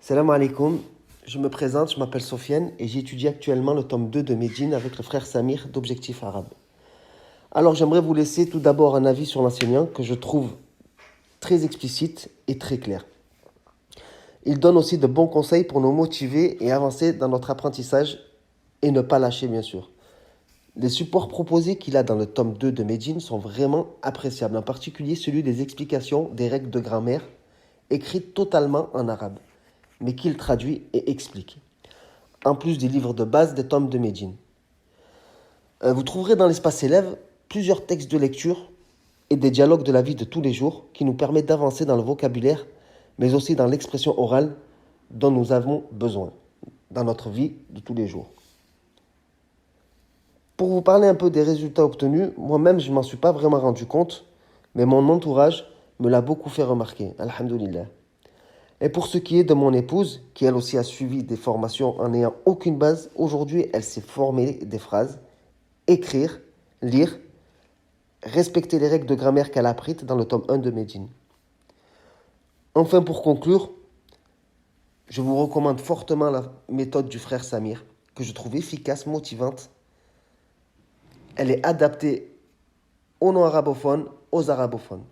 Salam alaikum, je me présente, je m'appelle Sofiane et j'étudie actuellement le tome 2 de Médine avec le frère Samir d'Objectif Arabe. Alors j'aimerais vous laisser tout d'abord un avis sur l'enseignant que je trouve très explicite et très clair. Il donne aussi de bons conseils pour nous motiver et avancer dans notre apprentissage et ne pas lâcher bien sûr. Les supports proposés qu'il a dans le tome 2 de Médine sont vraiment appréciables, en particulier celui des explications des règles de grammaire écrites totalement en arabe, mais qu'il traduit et explique, en plus des livres de base des tomes de Médine. Vous trouverez dans l'espace élève plusieurs textes de lecture et des dialogues de la vie de tous les jours qui nous permettent d'avancer dans le vocabulaire, mais aussi dans l'expression orale dont nous avons besoin dans notre vie de tous les jours. Pour vous parler un peu des résultats obtenus, moi-même je ne m'en suis pas vraiment rendu compte, mais mon entourage me l'a beaucoup fait remarquer, alhamdoulilah. Et pour ce qui est de mon épouse, qui elle aussi a suivi des formations en n'ayant aucune base, aujourd'hui elle s'est formée des phrases, écrire, lire, respecter les règles de grammaire qu'elle a apprises dans le tome 1 de Médine. Enfin pour conclure, je vous recommande fortement la méthode du frère Samir, que je trouve efficace, motivante. Elle est adaptée aux non-arabophones, aux arabophones.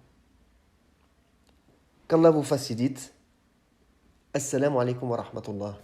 Qu'Allah vous facilite. Assalamu alaikum wa rahmatullah.